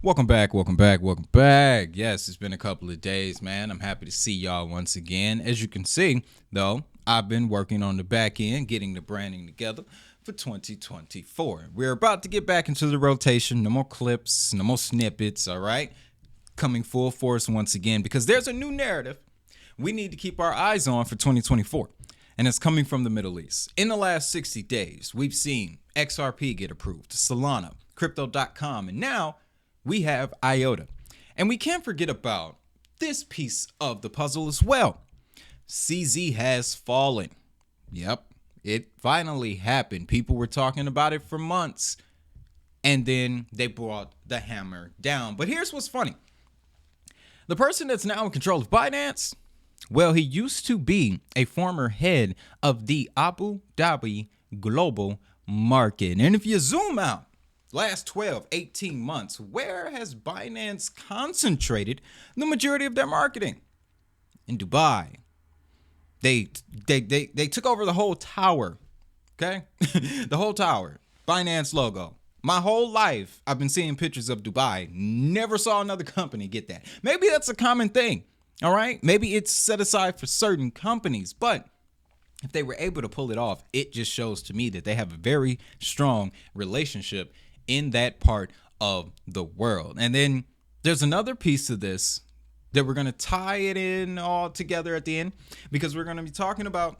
Welcome back, welcome back, welcome back. Yes, it's been a couple of days, man. I'm happy to see y'all once again. As you can see, though, I've been working on the back end, getting the branding together for 2024. We're about to get back into the rotation. No more clips, no more snippets, all right? Coming full force once again because there's a new narrative we need to keep our eyes on for 2024. And it's coming from the Middle East. In the last 60 days, we've seen XRP get approved, Solana, Crypto.com, and now we have Iota. And we can't forget about this piece of the puzzle as well. CZ has fallen. Yep, it finally happened. People were talking about it for months. And then they brought the hammer down. But here's what's funny. The person that's now in control of Binance, well, he used to be a former head of the Abu Dhabi global market. And if you zoom out, last 12, 18 months, where has Binance concentrated the majority of their marketing? In Dubai. They took over the whole tower, okay? The whole tower. Binance logo. My whole life, I've been seeing pictures of Dubai. Never saw another company get that. Maybe that's a common thing, all right? Maybe it's set aside for certain companies, but if they were able to pull it off, it just shows to me that they have a very strong relationship in that part of the world. And then there's another piece of this that we're going to tie it in all together at the end, because we're going to be talking about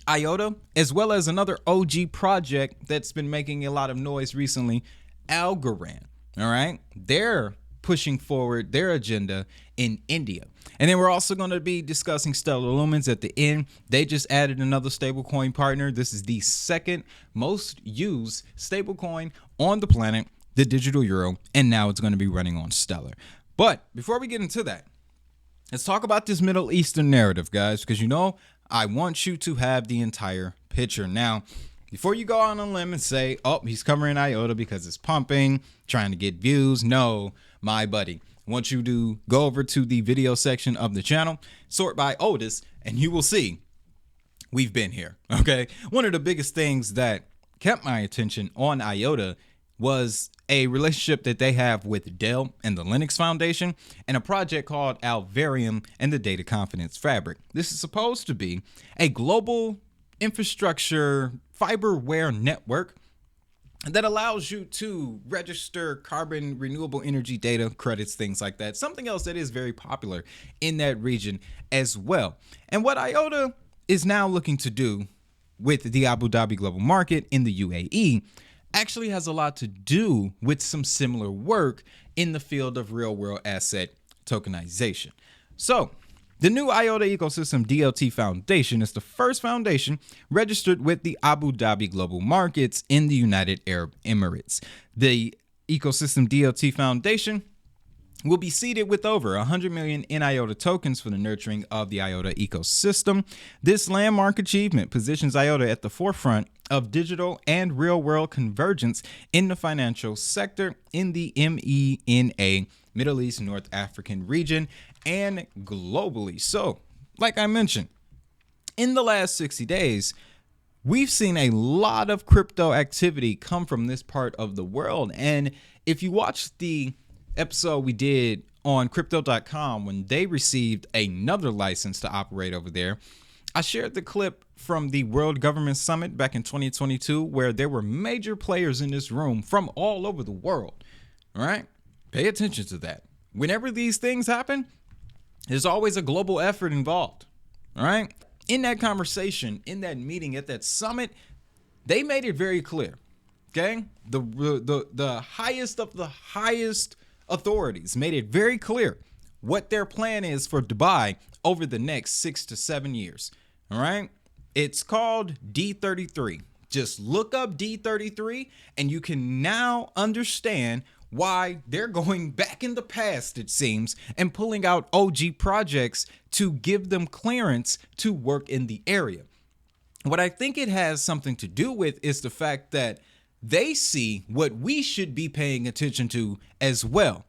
Iota, as well as another OG project that's been making a lot of noise recently, Algorand. All right. They're pushing forward their agenda in India. And then we're also going to be discussing Stellar Lumens at the end. They just added another stablecoin partner. This is the second most used stablecoin on the planet, the digital euro, and now it's going to be running on Stellar. But before we get into that, let's talk about this Middle Eastern narrative, guys, because I want you to have the entire picture. Now, before you go on a limb and say, oh, he's covering Iota because it's pumping, trying to get views. No, my buddy. I want you to go over to the video section of the channel, sort by oldest, and you will see we've been here, okay? One of the biggest things that kept my attention on Iota was a relationship that they have with Dell and the Linux Foundation and a project called Algorand and the Data Confidence Fabric. This is supposed to be a global infrastructure fiberware network that allows you to register carbon renewable energy data credits, things like that. Something else that is very popular in that region as well. And what Iota is now looking to do with the Abu Dhabi global market in the UAE actually has a lot to do with some similar work in the field of real world asset tokenization. So the new Iota Ecosystem DLT Foundation is the first foundation registered with the Abu Dhabi global markets in the United Arab Emirates. The Ecosystem DLT Foundation will be seeded with over 100 million in Iota tokens for the nurturing of the Iota ecosystem. This landmark achievement positions Iota at the forefront of digital and real-world convergence in the financial sector in the MENA, Middle East, North African region, and globally. So, like I mentioned, in the last 60 days, we've seen a lot of crypto activity come from this part of the world. And if you watch the episode we did on Crypto.com when they received another license to operate over there, I shared the clip from the World Government Summit back in 2022 where there were major players in this room from all over the world. All right? Pay attention to that. Whenever these things happen, there's always a global effort involved. All right? In that conversation, in that meeting, at that summit, they made it very clear. Okay? The highest of the highest authorities made it very clear what their plan is for Dubai over the next 6 to 7 years. All right. It's called D33. Just look up D33 and you can now understand why they're going back in the past, it seems, and pulling out OG projects to give them clearance to work in the area. What I think it has something to do with is the fact that they see what we should be paying attention to as well.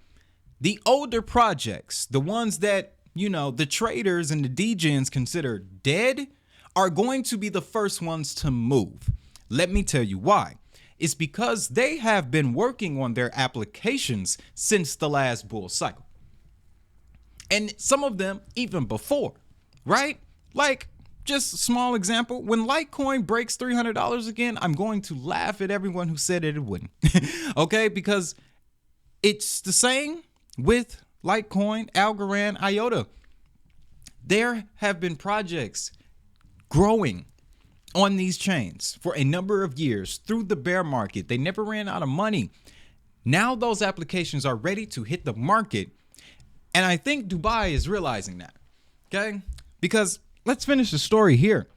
The older projects, the ones that, the traders and the degens consider dead, are going to be the first ones to move. Let me tell you why. is because they have been working on their applications since the last bull cycle. And some of them even before, right? Like, just a small example, when Litecoin breaks $300 again, I'm going to laugh at everyone who said it wouldn't. Okay, because it's the same with Litecoin, Algorand, Iota. There have been projects growing on these chains for a number of years through the bear market. They never ran out of money. Now those applications are ready to hit the market. And I think Dubai is realizing that. Okay, because let's finish the story here.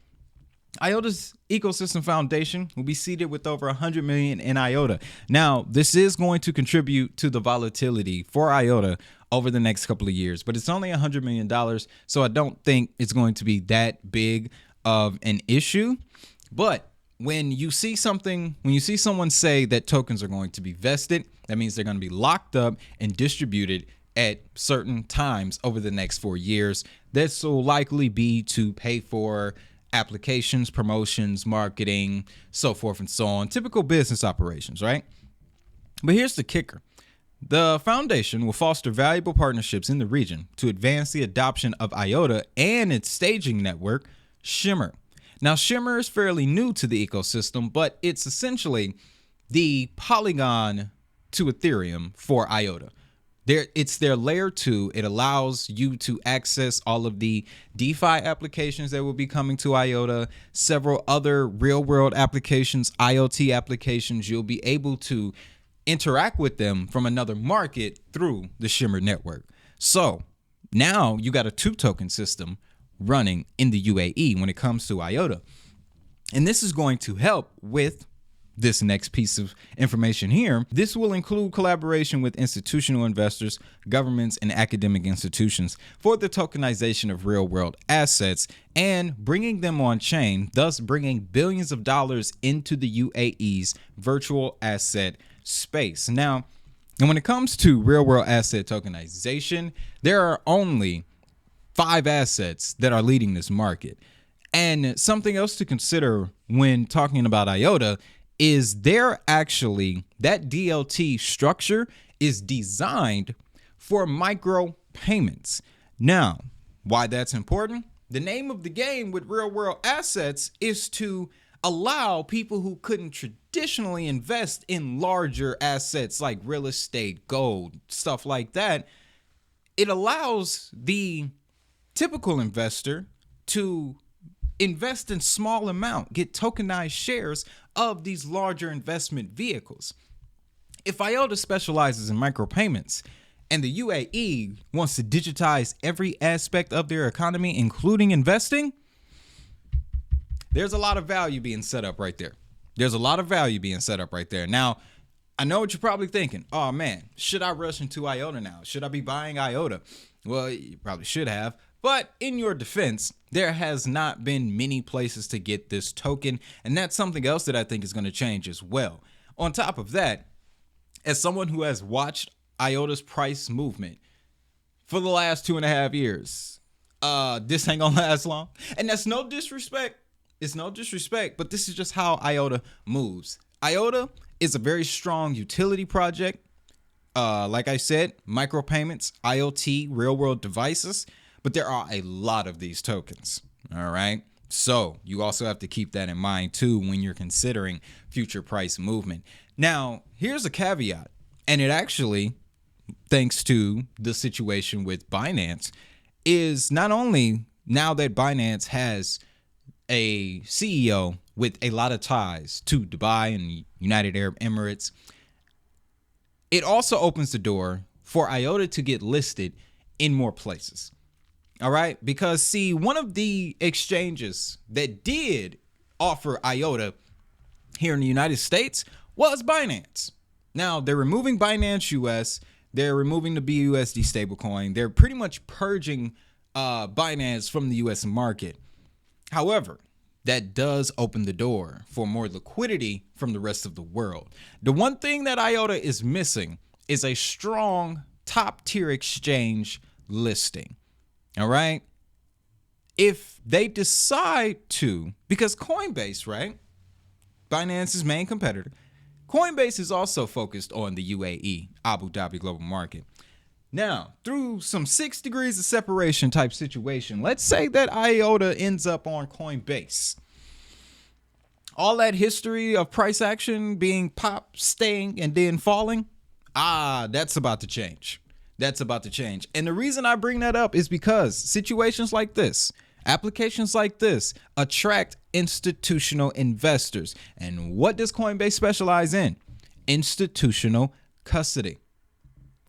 Iota's ecosystem foundation will be seeded with over 100 million in Iota. Now, this is going to contribute to the volatility for Iota over the next couple of years, but it's only $100 million. So I don't think it's going to be that big of an issue. But when you see someone say that tokens are going to be vested, that means they're going to be locked up and distributed at certain times over the next 4 years. This will likely be to pay for applications, promotions, marketing, so forth and so on. Typical business operations, right? But here's the kicker. The foundation will foster valuable partnerships in the region to advance the adoption of Iota and its staging network, Shimmer. Now, Shimmer is fairly new to the ecosystem, but it's essentially the Polygon to Ethereum for Iota. It's their layer 2. It allows you to access all of the DeFi applications that will be coming to Iota, several other real world applications, IoT applications. You'll be able to interact with them from another market through the Shimmer network. So now you got a 2-token system running in the UAE when it comes to Iota. And this is going to help with this next piece of information here. This will include collaboration with institutional investors, governments, and academic institutions for the tokenization of real-world assets and bringing them on chain, thus bringing billions of dollars into the UAE's virtual asset space. Now, and when it comes to real-world asset tokenization, there are only 5 assets that are leading this market. And something else to consider when talking about Iota is that DLT structure is designed for micro payments. Now, why that's important? The name of the game with real world assets is to allow people who couldn't traditionally invest in larger assets like real estate, gold, stuff like that. It allows the typical investor to invest in small amount, get tokenized shares of these larger investment vehicles. If Iota specializes in micropayments and the UAE wants to digitize every aspect of their economy, including investing, there's a lot of value being set up right there. Now, I know what you're probably thinking. Oh man, should I rush into Iota now? Should I be buying Iota? Well, you probably should have. But in your defense, there has not been many places to get this token, and that's something else that I think is going to change as well. On top of that, as someone who has watched Iota's price movement for the last 2.5 years, this ain't gonna last long. And that's no disrespect. It's no disrespect, but this is just how Iota moves. Iota is a very strong utility project. Like I said, micropayments, IoT, real world devices. But there are a lot of these tokens, all right? So you also have to keep that in mind too when you're considering future price movement. Now, here's a caveat, and it actually, thanks to the situation with Binance, is not only now that Binance has a CEO with a lot of ties to Dubai and United Arab Emirates, it also opens the door for Iota to get listed in more places. All right, because see, one of the exchanges that did offer Iota here in the United States was Binance. Now, they're removing Binance US. They're removing the BUSD stablecoin. They're pretty much purging Binance from the US market. However, that does open the door for more liquidity from the rest of the world. The one thing that Iota is missing is a strong top-tier exchange listing. All right. If they decide to, because Coinbase, right, Binance's main competitor, Coinbase is also focused on the UAE, Abu Dhabi global market. Now, through some 6 degrees of separation type situation, let's say that Iota ends up on Coinbase. All that history of price action being pop, staying, and then falling, that's about to change. That's about to change. And the reason I bring that up is because situations like this, applications like this, attract institutional investors. And what does Coinbase specialize in? Institutional custody.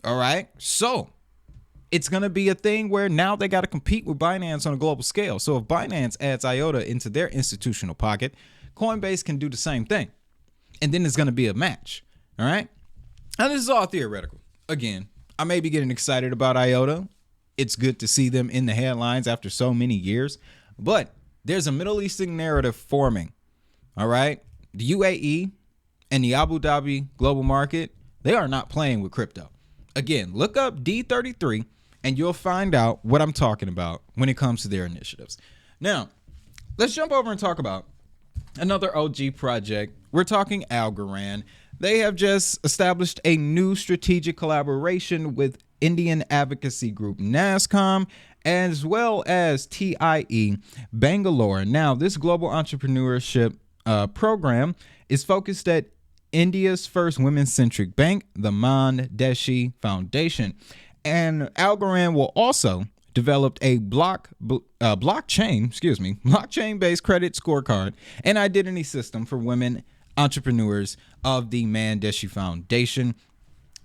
All right. So it's going to be a thing where now they got to compete with Binance on a global scale. So if Binance adds Iota into their institutional pocket, Coinbase can do the same thing. And then it's going to be a match. All right. Now, this is all theoretical. Again, I may be getting excited about Iota. It's good to see them in the headlines after so many years. But there's a Middle Eastern narrative forming. All right. The UAE and the Abu Dhabi global market, they are not playing with crypto. Again, look up D33 and you'll find out what I'm talking about when it comes to their initiatives. Now, let's jump over and talk about another OG project. We're talking Algorand. They have just established a new strategic collaboration with Indian advocacy group NASCOM, as well as TIE Bangalore. Now, this global entrepreneurship program is focused at India's first women-centric bank, the Mandeshi Foundation. And Algorand will also develop a blockchain-based credit scorecard and identity system for women entrepreneurs of the Mandeshi Foundation.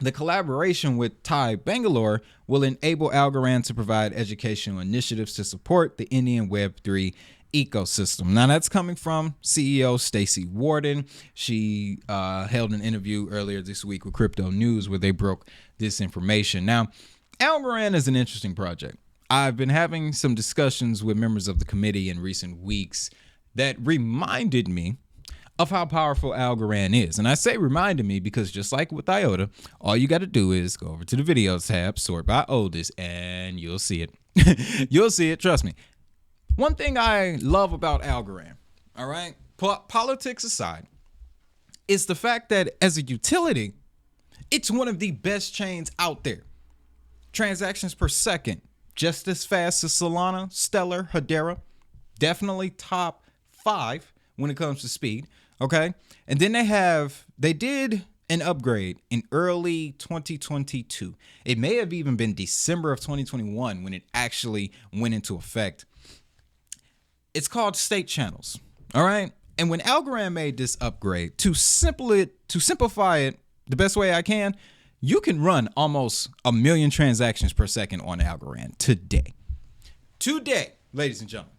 The collaboration with TIE Bangalore will enable Algorand to provide educational initiatives to support the Indian Web3 ecosystem. Now, that's coming from CEO Stacey Warden. She held an interview earlier this week with Crypto News where they broke this information. Now, Algorand is an interesting project. I've been having some discussions with members of the committee in recent weeks that reminded me of how powerful Algorand is. And I say reminded me because just like with Iota, all you got to do is go over to the videos tab, sort by oldest, and you'll see it. You'll see it, trust me. One thing I love about Algorand, all right, politics aside, is the fact that as a utility, it's one of the best chains out there. Transactions per second, just as fast as Solana, Stellar, Hedera, definitely top 5 when it comes to speed. Okay. And then they did an upgrade in early 2022. It may have even been December of 2021 when it actually went into effect. It's called state channels. All right. And when Algorand made this upgrade, to simplify it the best way I can, you can run almost 1 million transactions per second on Algorand today. Today, ladies and gentlemen.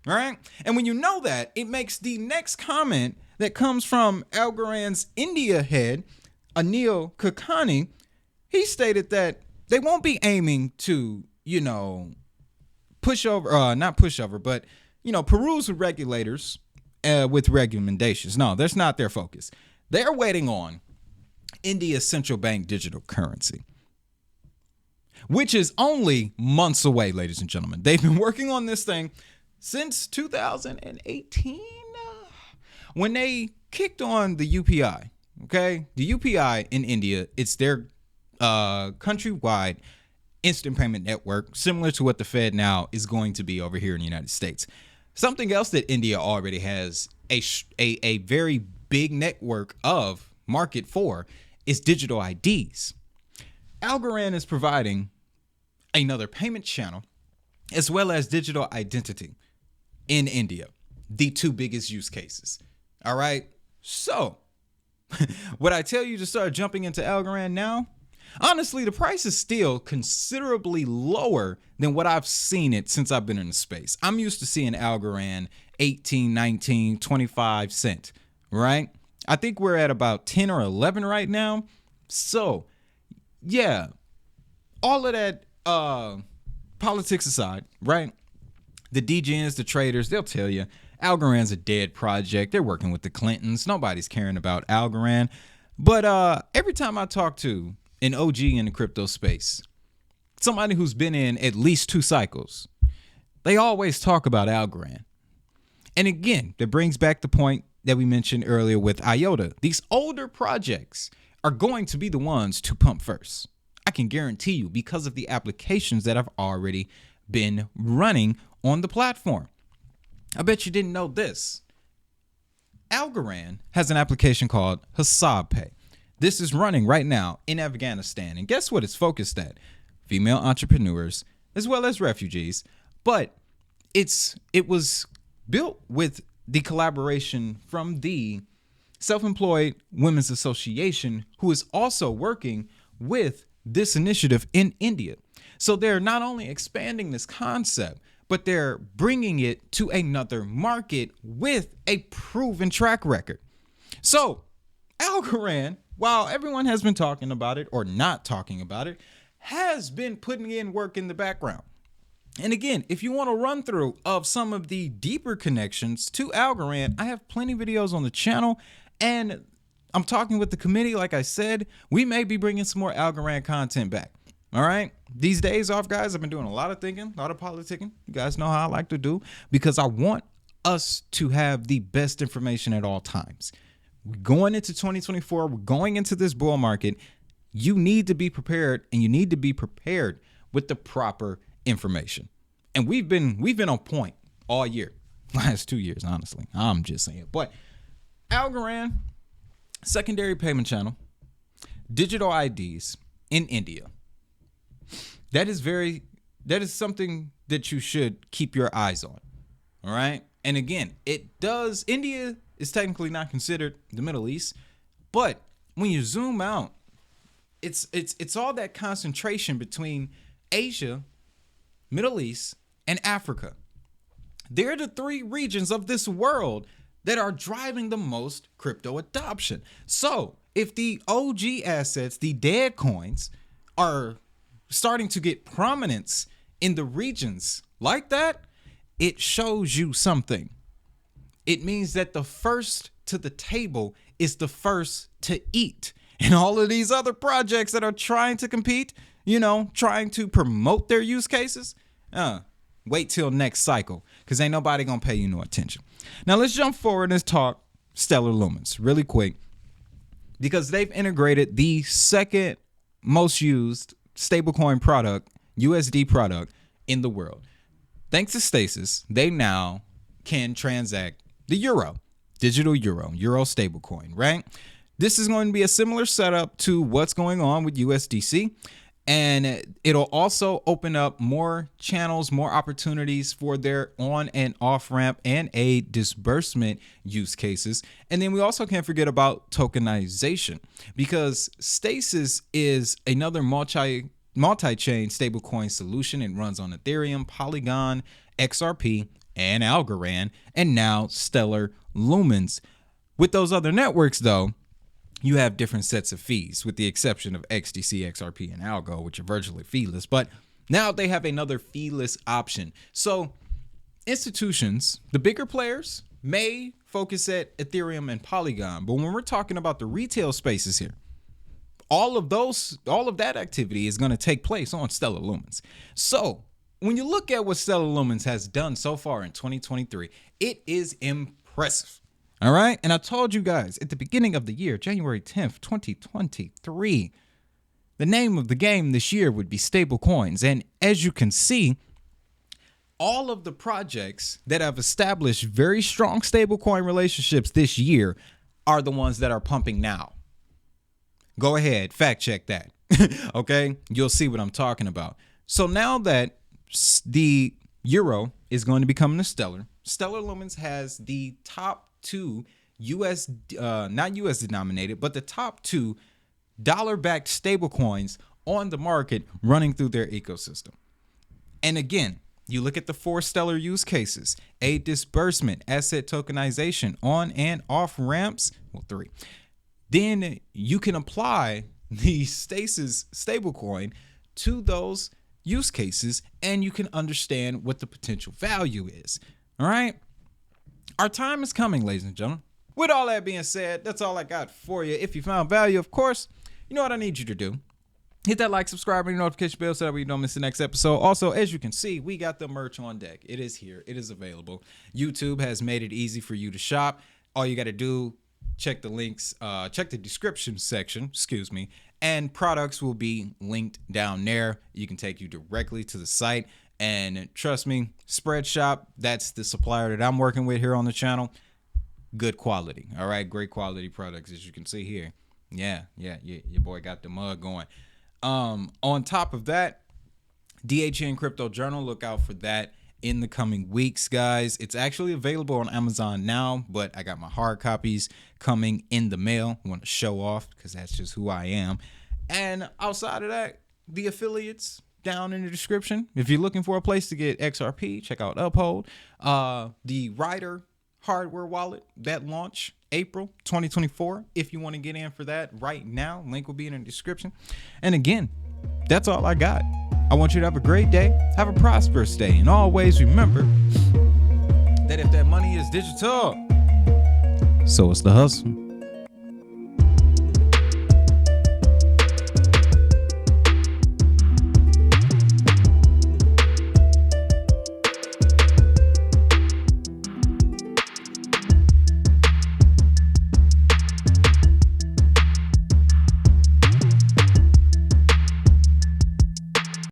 All right. And when you know that, it makes the next comment that comes from Algorand's India head, Anil Kakani. He stated that they won't be aiming to, not push over, but, peruse with regulators with recommendations. No, that's not their focus. They're waiting on India's central bank digital currency, which is only months away, ladies and gentlemen. They've been working on this thing since 2018, when they kicked on the UPI, okay? The UPI in India, it's their countrywide instant payment network, similar to what the Fed now is going to be over here in the United States. Something else that India already has a very big network of market for is digital IDs. Algorand is providing another payment channel as well as digital identity in India, the 2 biggest use cases. All right. So would I tell you to start jumping into Algorand now? Honestly, the price is still considerably lower than what I've seen it since I've been in the space. I'm used to seeing Algorand 18, 19, 25 cents, right? I think we're at about 10 or 11 right now. So yeah, all of that politics aside, right? The DGens, the traders, they'll tell you Algorand's a dead project. They're working with the Clintons. Nobody's caring about Algorand. But every time I talk to an OG in the crypto space, somebody who's been in at least 2 cycles, they always talk about Algorand. And again, that brings back the point that we mentioned earlier with Iota. These older projects are going to be the ones to pump first. I can guarantee you, because of the applications that have already been running on the platform. I bet you didn't know this. Algorand has an application called Hasab Pay. This is running right now in Afghanistan. And guess what it's focused at? Female entrepreneurs as well as refugees. But it was built with the collaboration from the Self-Employed Women's Association, who is also working with this initiative in India. So they're not only expanding this concept, but they're bringing it to another market with a proven track record. So Algorand, while everyone has been talking about it or not talking about it, has been putting in work in the background. And again, if you want a run through of some of the deeper connections to Algorand, I have plenty of videos on the channel, and I'm talking with the committee. Like I said, we may be bringing some more Algorand content back. All right. These days off, guys, I've been doing a lot of thinking, a lot of politicking. You guys know how I like to do, because I want us to have the best information at all times. We're going into 2024. We're going into this bull market. You need to be prepared, and you need to be prepared with the proper information. And we've been on point all year. Last 2 years, honestly. I'm just saying. But Algorand, secondary payment channel, digital IDs in India. That is something that you should keep your eyes on. All right. And again, India is technically not considered the Middle East, but when you zoom out, it's all that concentration between Asia, Middle East, and Africa. They're the three regions of this world that are driving the most crypto adoption. So if the OG assets, the dead coins, are starting to get prominence in the regions like that, it shows you something. It means that the first to the table is the first to eat. And all of these other projects that are trying to compete, trying to promote their use cases, wait till next cycle, because ain't nobody gonna pay you no attention. Now let's jump forward and talk Stellar Lumens really quick, because they've integrated the second most used stablecoin product, USD product in the world. Thanks to Stasis, they now can transact the euro, digital euro stablecoin, right? This is going to be a similar setup to what's going on with USDC. And it'll also open up more channels, more opportunities for their on and off ramp and a disbursement use cases. And then we also can't forget about tokenization, because Stasis is another multi-chain stablecoin solution. It runs on Ethereum, Polygon, XRP, and Algorand, and now Stellar Lumens. With those other networks, though, you have different sets of fees, with the exception of XDC, XRP, and Algo, which are virtually feeless. But now they have another feeless option. So institutions, the bigger players, may focus at Ethereum and Polygon. But when we're talking about the retail spaces here, all of that activity is going to take place on Stellar Lumens. So when you look at what Stellar Lumens has done so far in 2023, it is impressive. All right. And I told you guys at the beginning of the year, January 10th, 2023, the name of the game this year would be stable coins. And as you can see, all of the projects that have established very strong stablecoin relationships this year are the ones that are pumping now. Go ahead, fact check that. Okay, you'll see what I'm talking about. So now that the euro is going to become the Stellar Lumens has the top two not US denominated, but the top two dollar-backed stablecoins on the market running through their ecosystem. And again, you look at the 4 Stellar use cases: a disbursement, asset tokenization, on and off ramps, 3. Then you can apply the Stasis stablecoin to those use cases, and you can understand what the potential value is. All right. Our time is coming, ladies and gentlemen. With all that being said, that's all I got for you. If you found value, of course, you know what I need you to do. Hit that like, subscribe, and notification bell so that way you don't miss the next episode. Also, as you can see, we got the merch on deck. It is here. It is available. YouTube has made it easy for you to shop. All you got to do, check the links, check the description section, excuse me, and products will be linked down there. You can take you directly to the site. And trust me, Spreadshop, that's the supplier that I'm working with here on the channel. Good quality. All right. Great quality products, as you can see here. Yeah. Your boy got the mug going. On top of that, DHN Crypto Journal, look out for that in the coming weeks, guys. It's actually available on Amazon now, but I got my hard copies coming in the mail. I want to show off because that's just who I am. And outside of that, the affiliates down in the description. If you're looking for a place to get XRP, check out Uphold. The Rider hardware wallet that launch April 2024. If you want to get in for that right now, link will be in the description. And again, that's all I got. I want you to have a great day, have a prosperous day, and always remember that if that money is digital, so is the hustle.